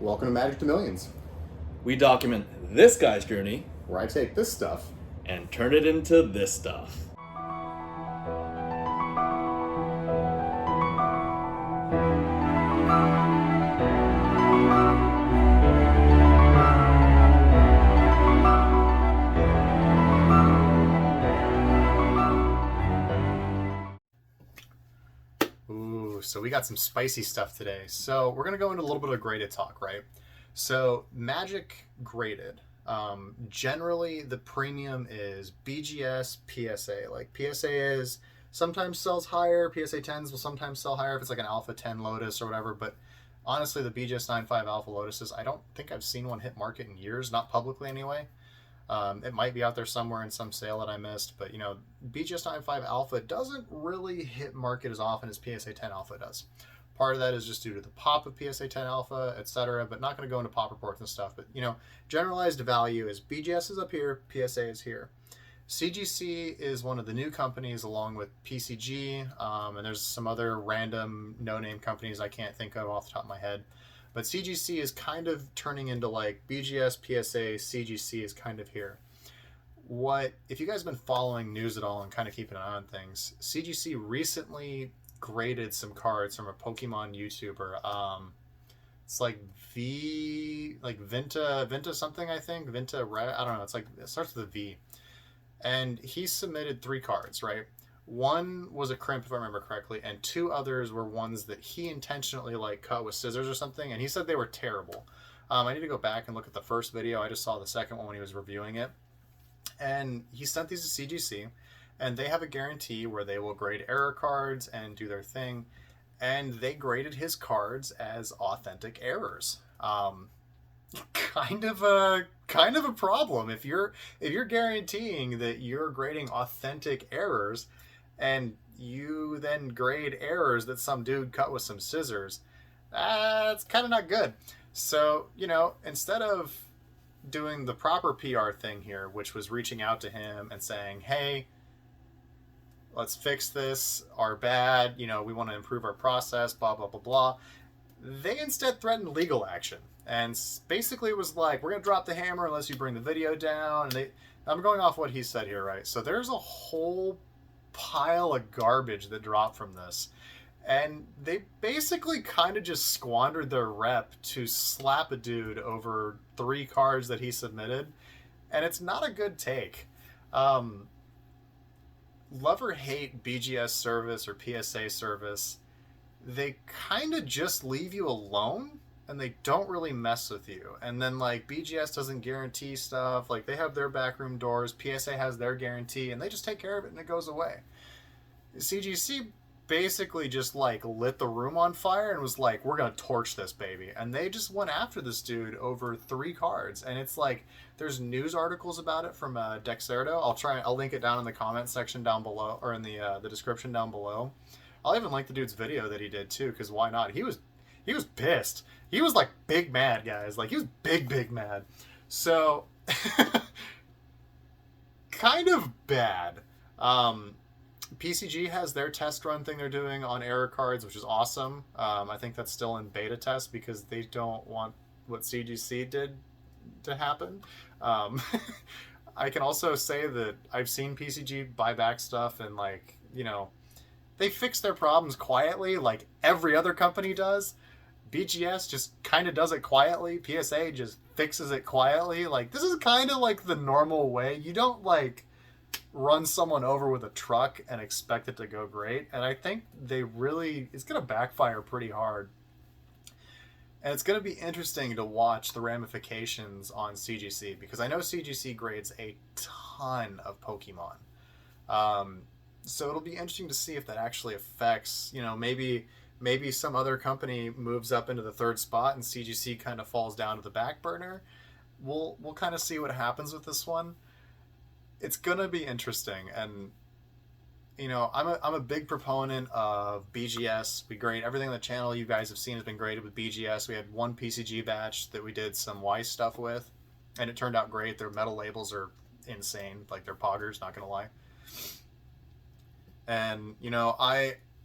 Welcome to Magic to Millions, We document this guy's journey where I take this stuff. and turn it into this stuff. Ooh, so we got some spicy stuff today. So we're going to go into a little bit of graded talk, right? So Magic graded. Generally, the premium is BGS, PSA. Like PSA is sometimes sells higher. PSA 10s will sometimes sell higher if it's like an Alpha 10 Lotus or whatever. But honestly, the BGS 9.5 Alpha Lotuses, I don't think I've seen one hit market in years, not publicly anyway. It might be out there somewhere in some sale that I missed, but BGS 9.5 Alpha doesn't really hit market as often as PSA 10 Alpha does. Part of that is just due to the pop of PSA 10 Alpha, etc. But not going to go into pop reports and stuff. But generalized value is BGS is up here, PSA is here. CGC is one of the new companies along with PCG, and there's some other random no-name companies I can't think of off the top of my head. But CGC is kind of turning into like BGS, PSA, CGC is kind of here. If you guys have been following news at all and kind of keeping an eye on things, CGC recently graded some cards from a Pokemon YouTuber. It's like Vinta something, I think. Vinta Red, I don't know. It's like, it starts with a V. And he submitted 3 cards, right? One was a crimp, if I remember correctly, and 2 others were ones that he intentionally cut with scissors or something, and he said they were terrible. I need to go back and look at the first video. I just saw the second one when he was reviewing it. And he sent these to CGC, and they have a guarantee where they will grade error cards and do their thing. And they graded his cards as authentic errors. Kind of a problem if you're guaranteeing that you're grading authentic errors and you then grade errors that some dude cut with some scissors. That's kind of not good. So instead of doing the proper PR thing here, which was reaching out to him and saying, hey, let's fix this, our bad, we want to improve our process, blah blah blah blah, they instead threatened legal action. And basically it was like, we're going to drop the hammer unless you bring the video down. And I'm going off what he said here, right? So there's a whole pile of garbage that dropped from this. And they basically kind of just squandered their rep to slap a dude over 3 cards that he submitted. And it's not a good take. Love or hate BGS service or PSA service, they kind of just leave you alone. And they don't really mess with you. And then BGS doesn't guarantee stuff. They have their backroom doors. PSA has their guarantee, and they just take care of it and it goes away. CGC basically just lit the room on fire and was like, we're gonna torch this baby. And they just went after this dude over 3 cards. And it's there's news articles about it from Dexerto. I'll link it down in the comment section down below, or in the description down below. I'll even link the dude's video that he did too, because why not? He was pissed. He was big mad, guys. He was big mad. So kind of bad. PCG has their test run thing they're doing on error cards, which is awesome. I think that's still in beta test because they don't want what CGC did to happen. I can also say that I've seen PCG buy back stuff and they fix their problems quietly like every other company does. BGS just kind of does it quietly. PSA just fixes it quietly. This is kind of the normal way. You don't run someone over with a truck and expect it to go great. And I think it's going to backfire pretty hard. And it's going to be interesting to watch the ramifications on CGC, because I know CGC grades a ton of Pokemon. So it'll be interesting to see if that actually affects, maybe some other company moves up into the 3rd spot and CGC kind of falls down to the back burner. We'll kind of see what happens with this one. It's gonna be interesting, and I'm a big proponent of BGS. We grade everything on the channel you guys have seen has been graded with BGS. We had one PCG batch that we did some Y stuff with, and it turned out great. Their metal labels are insane, they're poggers, not gonna lie. And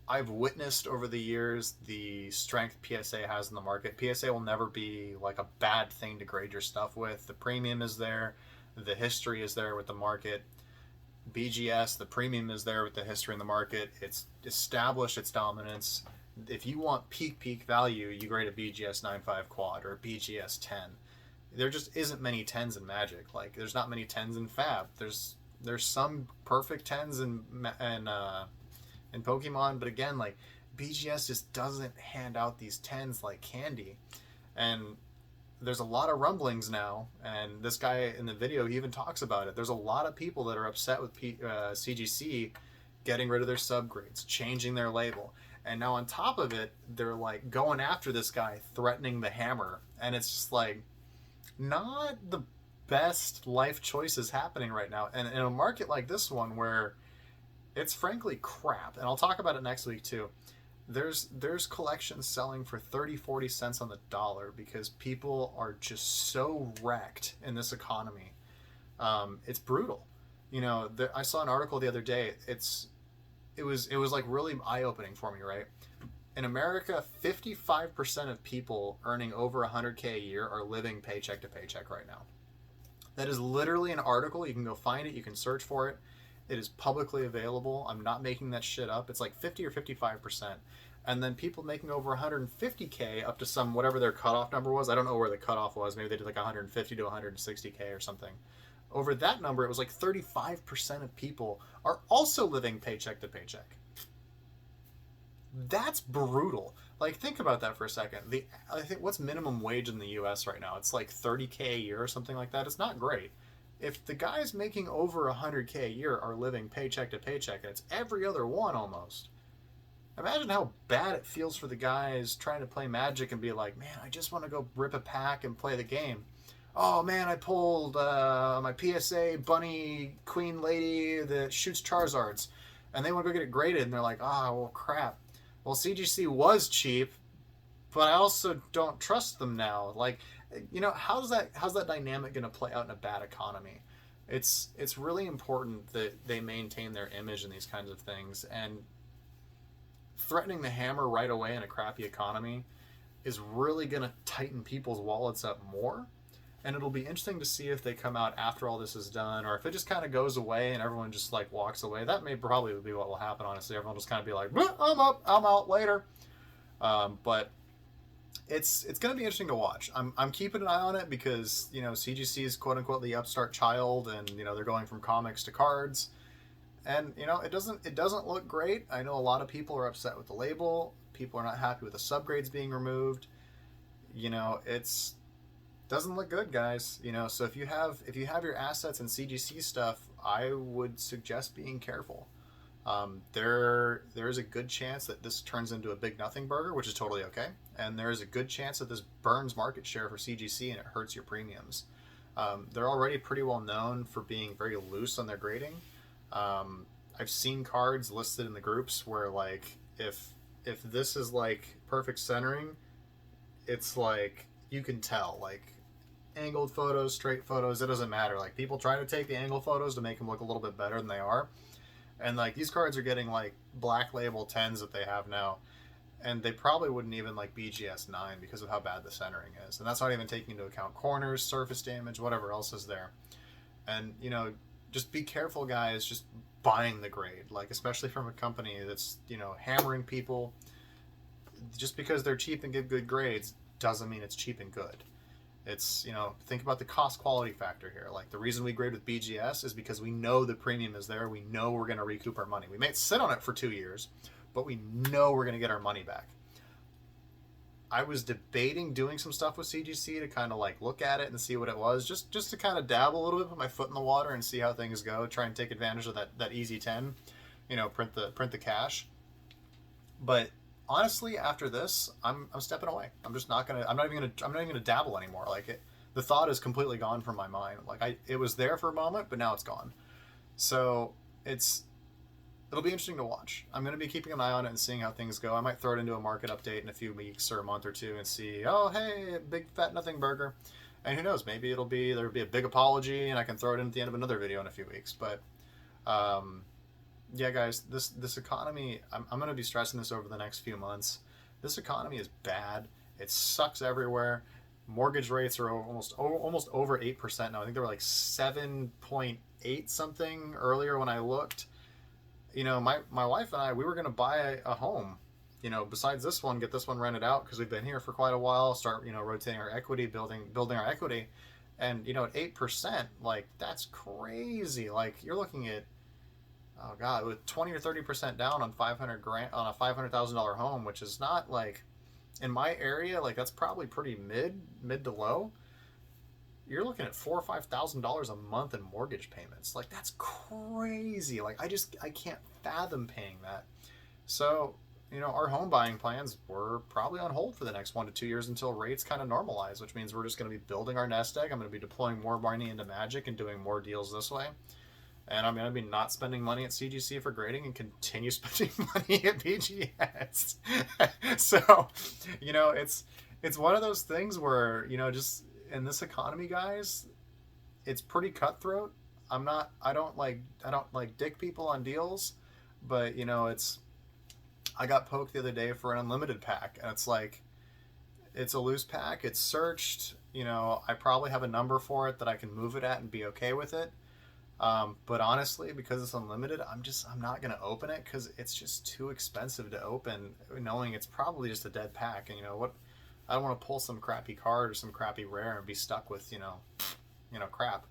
I've witnessed over the years the strength PSA has in the market. PSA will never be like a bad thing to grade your stuff with. The premium is there, the history is there with the market. BGS, the premium is there with the history in the market. It's established its dominance. If you want peak value, you grade a BGS 9.5 quad or a BGS 10. There just isn't many 10s in Magic. Like there's not many 10s in Fab. There's some perfect 10s in Pokemon, but again, like BGS just doesn't hand out these 10s like candy. And there's a lot of rumblings now, and this guy in the video he even talks about it. There's a lot of people that are upset with CGC getting rid of their subgrades, changing their label, and now on top of it, they're like going after this guy, threatening the hammer, and it's just like not the best life choices happening right now. And in a market like this one where it's frankly crap, and I'll talk about it next week too. There's collections selling for 30-40 cents on the dollar because people are just so wrecked in this economy. It's brutal. You know, I saw an article the other day. It was like really eye-opening for me, right? In America, 55% of people earning over 100K a year are living paycheck to paycheck right now. That is literally an article. You can go find it. You can search for it. It is publicly available. I'm not making that shit up. It's like 50 or 55%. And then people making over 150K up to some, whatever their cutoff number was. I don't know where the cutoff was. Maybe they did like 150 to 160K or something. Over that number, it was like 35% of people are also living paycheck to paycheck. That's brutal. Like, think about that for a second. I think what's minimum wage in the US right now? It's like 30K a year or something like that. It's not great. If the guys making over 100K a year are living paycheck to paycheck, and it's every other one almost, imagine how bad it feels for the guys trying to play Magic and be like, man, I just want to go rip a pack and play the game. Oh man, I pulled my PSA bunny queen lady that shoots Charizards, and they want to go get it graded, and they're like, well crap. Well, CGC was cheap, but I also don't trust them now. Like, you know, how's that dynamic going to play out in a bad economy? It's really important that they maintain their image in these kinds of things, and threatening the hammer right away in a crappy economy is really going to tighten people's wallets up more. And it'll be interesting to see if they come out after all this is done, or if it just kind of goes away and everyone just like walks away. That may probably be what will happen, honestly. Everyone will just kind of be like, I'm out later. But it's going to be interesting to watch. I'm keeping an eye on it because, you know, CGC is quote unquote the upstart child, and you know they're going from comics to cards, and you know it doesn't look great. I know a lot of people are upset with the label. People are not happy with the subgrades being removed. You know, it's doesn't look good, guys. You know, so if you have your assets in CGC stuff, I would suggest being careful. There's a good chance that this turns into a big nothing burger, which is totally okay, and there's a good chance that this burns market share for CGC and it hurts your premiums. They're already pretty well known for being very loose on their grading. I've seen cards listed in the groups where like if this is like perfect centering, it's like you can tell, like angled photos, straight photos, it doesn't matter. Like people try to take the angle photos to make them look a little bit better than they are. And like these cards are getting like black label 10s that they have now, and they probably wouldn't even like BGS 9 because of how bad the centering is. And that's not even taking into account corners, surface damage, whatever else is there. And you know, just be careful, guys, just buying the grade, like especially from a company that's, you know, hammering people. Just because they're cheap and give good grades doesn't mean it's cheap and good. It's, you know, think about the cost quality factor here. Like the reason we grade with BGS is because we know the premium is there. We know we're going to recoup our money. We may sit on it for 2 years, but we know we're going to get our money back. I was debating doing some stuff with CGC to kind of like look at it and see what it was, just to kind of dabble a little bit, put my foot in the water and see how things go, try and take advantage of that easy 10, you know, print the cash. But honestly, after this, I'm stepping away. I'm not even gonna dabble anymore. Like the thought is completely gone from my mind. Like it was there for a moment, but now it's gone. So it'll be interesting to watch. I'm gonna be keeping an eye on it and seeing how things go. I might throw it into a market update in a few weeks or a month or two and see, oh hey, big fat nothing burger. And who knows, maybe there'll be a big apology and I can throw it in at the end of another video in a few weeks. But Yeah, guys, this economy, I'm going to be stressing this over the next few months. This economy is bad. It sucks everywhere. Mortgage rates are almost over 8% now. I think they were like 7.8 something earlier when I looked. My wife and I, we were going to buy a home. Besides this one, get this one rented out because we've been here for quite a while. Start, rotating our equity, building our equity, and at 8%, like that's crazy. Like you're looking at, oh god, with 20 or 30% down on 500 grand on a $500,000 home, which is not like in my area, like that's probably pretty mid to low. You're looking at $4 or $5,000 a month in mortgage payments. Like that's crazy. Like I can't fathom paying that. So our home buying plans were probably on hold for the next 1 to 2 years until rates kind of normalize, which means we're just going to be building our nest egg. I'm going to be deploying more money into Magic and doing more deals this way. And I'm going to be not spending money at CGC for grading and continue spending money at BGS. So, it's one of those things where, just in this economy, guys, it's pretty cutthroat. I don't like dick people on deals, but I got poked the other day for an unlimited pack, and it's like, it's a loose pack, it's searched, I probably have a number for it that I can move it at and be okay with it. But honestly, because it's unlimited, I'm not gonna open it because it's just too expensive to open, knowing it's probably just a dead pack. And what, I don't want to pull some crappy card or some crappy rare and be stuck with crap.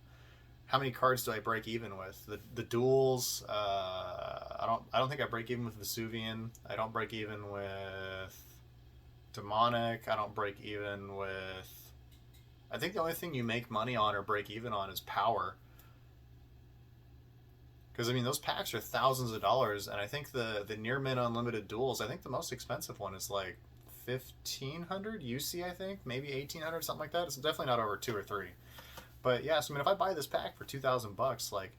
How many cards do I break even with? The duels. I don't think I break even with Vesuvian. I don't break even with Demonic. I don't break even with. I think the only thing you make money on or break even on is power. Because those packs are thousands of dollars, and I think the near mint unlimited duels. I think the most expensive one is like 1,500 UC. I think maybe 1,800, something like that. It's definitely not over 2 or 3. But yeah, so if I buy this pack for $2,000, like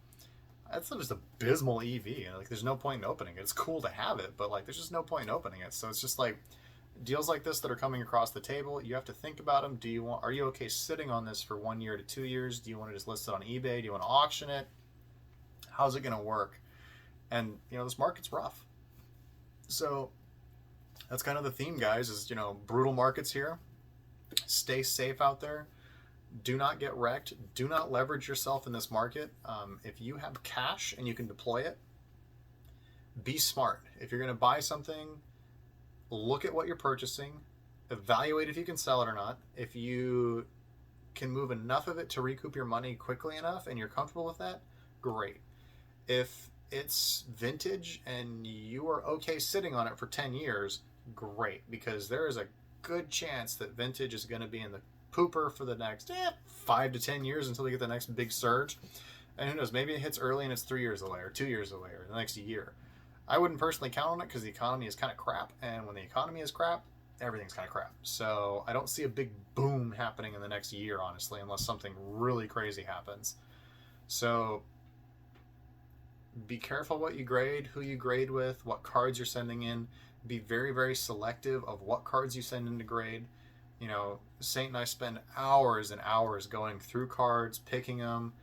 that's just abysmal EV. Like there's no point in opening it. It's cool to have it, but like there's just no point in opening it. So it's just like deals like this that are coming across the table. You have to think about them. Are you okay sitting on this for 1 year to 2 years? Do you want to just list it on eBay? Do you want to auction it? How's it going to work? And this market's rough. So that's kind of the theme, guys, is brutal markets here. Stay safe out there. Do not get wrecked. Do not leverage yourself in this market. If you have cash and you can deploy it, be smart. If you're going to buy something, look at what you're purchasing, evaluate if you can sell it or not. If you can move enough of it to recoup your money quickly enough and you're comfortable with that, great. If it's vintage and you are okay sitting on it for 10 years, great, because there is a good chance that vintage is going to be in the pooper for the next 5 to 10 years until we get the next big surge. And who knows, maybe it hits early and it's 3 years away or 2 years away or the next year. I wouldn't personally count on it because the economy is kind of crap, and when the economy is crap, everything's kind of crap. So I don't see a big boom happening in the next year, honestly, unless something really crazy happens. So be careful what you grade, who you grade with, what cards you're sending in. Be very, very selective of what cards you send in to grade. Saint and I spend hours and hours going through cards, picking them.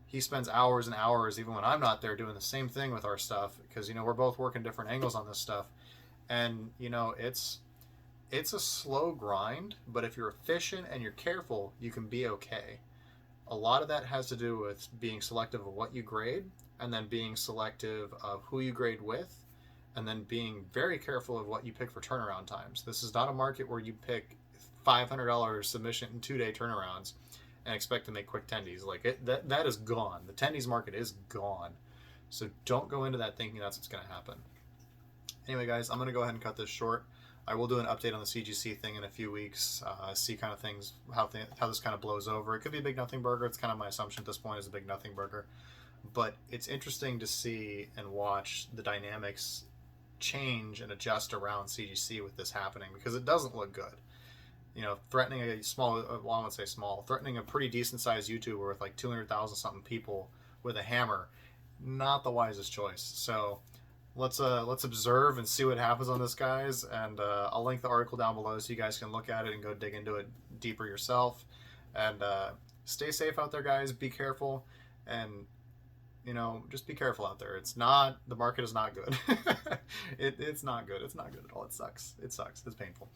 He spends hours and hours, even when I'm not there, doing the same thing with our stuff because, we're both working different angles on this stuff. And, it's a slow grind, but if you're efficient and you're careful, you can be okay. A lot of that has to do with being selective of what you grade, and then being selective of who you grade with, and then being very careful of what you pick for turnaround times. This is not a market where you pick $500 submission and 2-day turnarounds and expect to make quick tendies. Like that is gone. The tendies market is gone. So don't go into that thinking that's what's going to happen. Anyway, guys, I'm going to go ahead and cut this short. I will do an update on the CGC thing in a few weeks, see kind of things, how this kind of blows over. It could be a big nothing burger. It's kind of my assumption at this point is a big nothing burger. But it's interesting to see and watch the dynamics change and adjust around CGC with this happening, because it doesn't look good. Threatening a small, well, I won't say small, threatening a pretty decent sized YouTuber with like 200,000 something people with a hammer, not the wisest choice. So let's observe and see what happens on this, guys. And I'll link the article down below so you guys can look at it and go dig into it deeper yourself. And stay safe out there, guys. Be careful. And You know, just be careful out there. It's not, the market is not good. It's not good. It's not good at all. It sucks. It sucks. It's painful.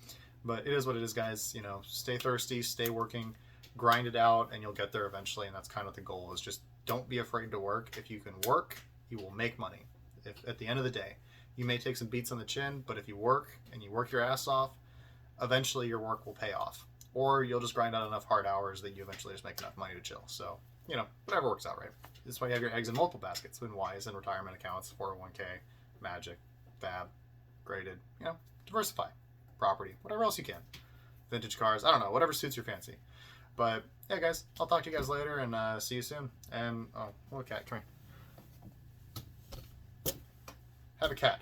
But it is what it is, guys. You know, stay thirsty, stay working, grind it out, and you'll get there eventually. And that's kind of the goal, is just don't be afraid to work. If you can work, you will make money. If at the end of the day, you may take some beats on the chin, but if you work and you work your ass off, eventually your work will pay off. Or you'll just grind out enough hard hours that you eventually just make enough money to chill. So, you know, whatever works out, right? That's why you have your eggs in multiple baskets, in Wise and retirement accounts, 401k, Magic, Fab, Graded, you know, diversify. Property, whatever else you can. Vintage cars, I don't know, whatever suits your fancy. But yeah, guys, I'll talk to you guys later and see you soon. And, oh, little cat, come here. Have a cat.